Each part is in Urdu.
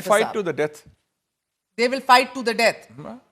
fight to the death. They will fight to the death.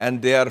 and they are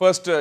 1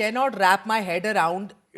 cannot wrap my head around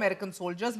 American soldiers,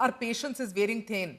our patience is wearing thin.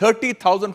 30,000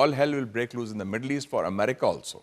all hell will break loose in the Middle East for America also.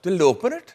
still open it.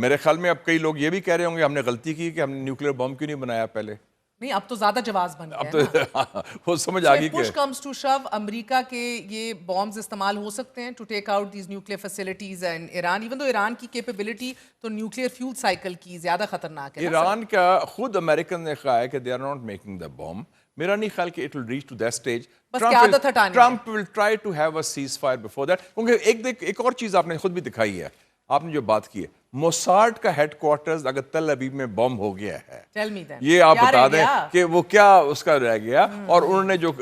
میرے خیال میں اب کئی لوگ یہ بھی کہہ رہے ہوں گے ہم نے غلطی کی کہ ہم نے نیوکلیر بم کیوں نہیں بنایا پہلے. نہیں اب تو زیادہ جواز بن اب گیا تو وہ سمجھ آ گئی کہ پش کمز ٹو شو امریکہ کے یہ بامز استعمال ہو سکتے ہیں to take out these nuclear facilities in Iran even though Iran کی کیپیبلٹی تو نیوکلیئر فیول سائیکل کی زیادہ خطرناک ہے. ایران کا خود امریکن نے کہا ہے کہ they are not making the bomb. میرا نہیں خیال کہ it will reach to that stage. Trump will try to have a ceasefire before that. کیونکہ ایک اور چیز آپ نے خود بھی دکھائی ہے, آپ نے جو بات کی ہے, موساد کا ہیڈ کوارٹرز اگر تل ابیب میں بم ہو گیا ہے, یہ آپ بتا دیں کہ وہ کیا اس کا رہ گیا. اور انہوں نے جو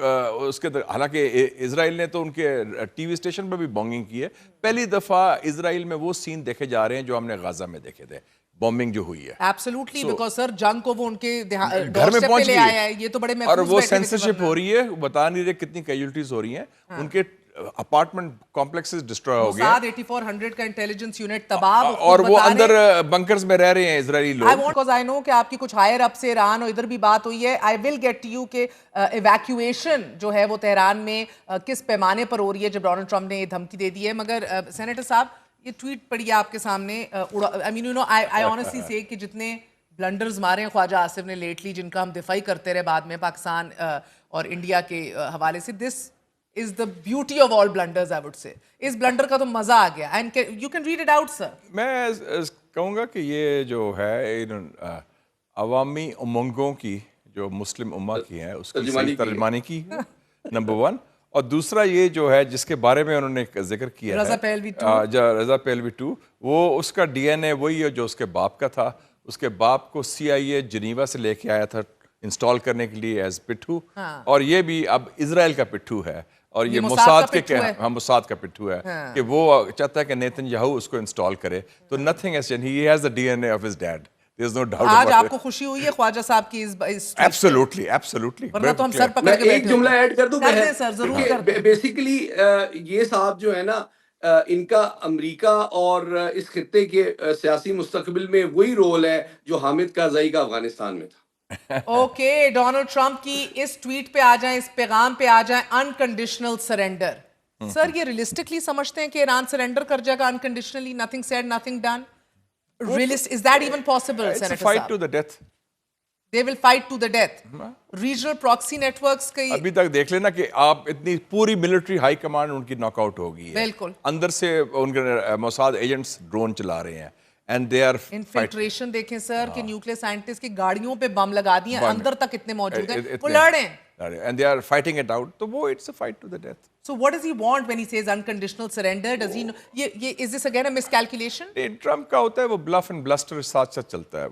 اس کے حالانکہ اسرائیل نے تو ان کے ٹی وی اسٹیشن پہ بھی بومبنگ کی ہے. پہلی دفعہ اسرائیل میں وہ سین دیکھے جا رہے ہیں جو ہم نے غزہ میں دیکھے تھے, بومبنگ جو ہوئی ہے. ایبسولوٹلی بیکاز سر جنگ کو وہ ان کے گھر میں پہنچ گئی یہ تو بڑے اور محفوظ وہ بیٹھے ہوئے تھے سینسرشپ ہو رہی ہے, بتا نہیں رہے کتنی کیجولٹیز ہو رہی ہیں. ان کے اپارٹمنٹ کمپلیکسز ڈسٹروائے ہو گئے, موساد 8400 کا انٹیلیجنس یونٹ تباہ, اور وہ اندر بنکرز میں رہ رہے ہیں اسرائیلی لوگ. because I know کہ آپ کی کچھ ہائر اپ سے ایران اور ادھر بھی بات ہوئی ہے. I will get to you کہ ایویکویشن جو ہے وہ تہران میں کس پیمانے پر ہو رہی ہے جب ڈونلڈ ٹرمپ نے یہ دھمکی دے دی ہے. مگر سینیٹر صاحب یہ ٹویٹ پڑھی ہے آپ کے سامنے, I mean you know I honestly say کہ جتنے بلنڈرز مارے ہیں خواجہ آصف نے لیٹلی, جن کا ہم دفاعی کرتے رہے بعد میں پاکستان اور انڈیا کے حوالے سے, this is the beauty of all blunders I would say. اس بلنڈر کا تو مزہ آ گیا and you can read it out sir. میں کہوں گا کہ یہ جو ہے عوامی امنگوں کی جو مسلم امہ کی ہیں اس کی صحیح ترجمانی کی نمبر 1, اور دوسرا یہ جو ہے جس کے بارے میں انہوں نے ذکر کیا ہے رضا پہلوی 2, وہ اس کا ڈی این اے وہی ہے جو اس کے باپ کا تھا. اس کے باپ کو سی آئی اے جنیوا سے لے کے آیا تھا انسٹال کرنے کے لیے ایز پٹھو, اور یہ بھی اب اسرائیل کا پٹھو ہے, اور یہ موساد کے موساد کا پٹھو ہے کہ وہ چاہتا ہے کہ نیتن یاہو اس کو انسٹال کرے. تو nothing as he has the DNA of his dad. There's no doubt about it. آج آپ کو خوشی ہوئی ہے خواجہ صاحب کی اس Absolutely, absolutely. ورنہ تو ہم سر پکڑ کے بیٹھے. ایک جملہ ایڈ کر دوں, کر دیں سر, ضرور کر دیں. بیسیکلی یہ صاحب جو ہے نا, ان کا امریکہ اور اس خطے کے سیاسی مستقبل میں وہی رول ہے جو حامد کارزائی کا افغانستان میں تھا. اوکے, ڈونلڈ ٹرمپ کی اس ٹویٹ پہ آ جائیں, اس پیغام پہ آ جائیں, انکنڈیشنل سرنڈر. سر یہ ریئلسٹکلی سمجھتے ہیں کہ ایران سرنڈر کر جائے گا unconditionally, nothing said nothing done? Is that even possible, It's a Senator fight Saab? to the death. They will fight to the death. Regional proxy networks کی ابھی تک دیکھ لینا کہ آپ اتنی پوری ملٹری ہائی کمانڈ ان کی ناک آؤٹ ہو گئی ہے. بالکل. اندر سے ان کے موساد ایجنٹس ڈرون چلا رہے ہیں. And they are انفلٹریشن دیکھیں سر کہ نیوکلیئر سائنٹسٹ کی گاڑیوں پہ بم لگا دیے, اندر تک اتنے موجود ہیں, وہ لڑ رہے ہیں. And they are fighting it out. تو وہ it's a fight to the death. So what does he want when he says unconditional surrender? Does he know, is this again a miscalculation? Trump کا ہوتا ہے وہ بلف اینڈ بلسٹر ساتھ ساتھ چلتا ہے.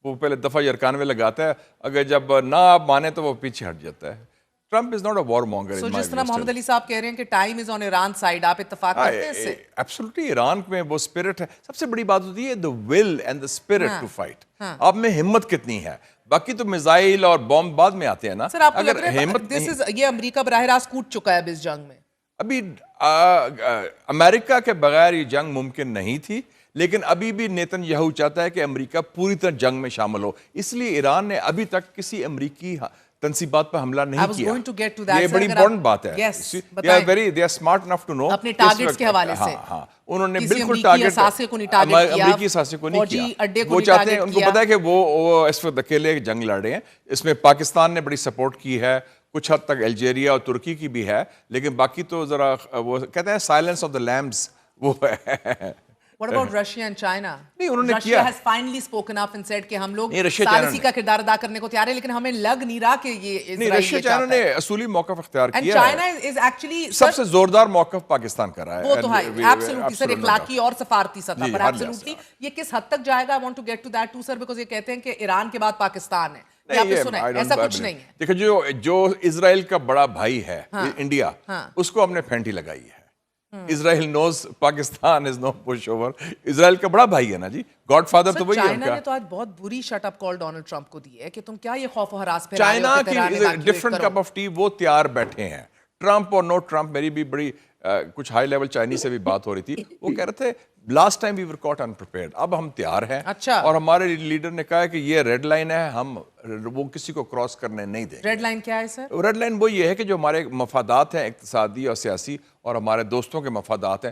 وہ پہلے دفعہ یرکانوے لگاتا ہے, اگر جب نہ آپ مانے تو وہ پیچھے ہٹ جاتا ہے. Trump is not a warmonger. So جس طرح محمد علی صاحب کہہ رہے ہیں کہ time is on Iran side, آپ اتفاق کرتے ہیں اس سے؟ ایبسولوٹلی, ایران میں وہ اسپرٹ ہے. سب سے بڑی بات ہوتی ہے the will and the spirit to fight. آپ میں ہمت کتنی ہے. باقی تو میزائل اور بم بعد میں آتے ہیں نا. سر آپ کو لگ رہا ہے یہ امریکہ براہ راست کوٹ چکا ہے اب اس جنگ میں؟ ابھی امریکہ کے بغیر یہ جنگ ممکن نہیں تھی, لیکن ابھی بھی نیتن یاہو چاہتا ہے کہ امریکہ پوری طرح جنگ میں شامل ہو. اس لیے ایران نے ابھی تک کسی امریکی تنصیبات پر حملہ نہیں کیا. یہ بڑی امپورٹنٹ بات ہے. they are smart enough to know اپنے ٹارگٹس کے حوالے سے. ہاں, انہوں نے بالکل امریکی اثاثے کو نہیں ٹارگٹ کیا, امریکی اثاثے کو نہیں کیا. وہ چاہتے ہیں, ان کو پتا ہے کہ وہ اس وقت اکیلے جنگ لڑ رہے ہیں. اس میں پاکستان نے بڑی سپورٹ کی ہے, کچھ حد تک الجیریا اور ترکی کی بھی ہے, لیکن باقی تو ذرا وہ کہتے ہیں سائلنس آف دا لیمبس وہ ہے. What about Russia and China? نہیں, انہوں نے Russia کیا. has finally spoken up and said کہ ہم لوگ ثالثی کا کردار ادا کرنے کو تیار ہیں, لیکن ہمیں لگ نہیں رہا کہ یہ نہیں. رشیا چائنا نے اصولی موقف اختیار کیا ہے. And China is actually سب سے زوردار موقف پاکستان کا رہا ہے. وہ تو ہے ایبسولوٹلی سر, اخلاقی اور سفارتی سطح پر ایبسولوٹلی. یہ کس حد تک جائے گا, I want to get to that too sir, because یہ کہتے ہیں کہ ایران کے بعد پاکستان ہے. ایسا کچھ نہیں ہے. دیکھو, جو اسرائیل کا بڑا بھائی ہے انڈیا, اس کو ہم نے پھینٹی لگائی ہے. اسرائیل نوز پاکستان از نو پش اوور. اسرائیل کا بڑا بھائی ہے نا جی, گاڈ فادر تو وہی ہے ان کا. چائنا نے تو آج بہت بری شٹ اپ کال ڈونلڈ ٹرمپ کو دی ہے کہ تم کیا یہ خوف و ہراس پھیلا رہے ہو. چائنا کی ڈفرنٹ کپ آف ٹی, وہ تیار بیٹھے ہیں. ٹرمپ اور نو ٹرمپ, میری بھی بڑی کچھ ہائی لیول چائنیز سے بھی بات ہو رہی تھی, وہ کہہ رہے تھے لاسٹ ٹائم وی ور کاٹ انپریپیئرڈ, اب ہم تیار ہیں. اور ہمارے لیڈر نے کہا کہ یہ ریڈ لائن ہے, ہم وہ کسی کو کراس کرنے نہیں دیں. ریڈ لائن کیا ہے سر؟ ریڈ لائن وہ یہ ہے کہ جو ہمارے مفادات ہیں اقتصادی اور سیاسی, اور ہمارے دوستوں کے مفادات ہیں,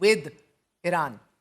with Iran.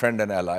friend and ally,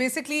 basically,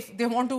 if they want to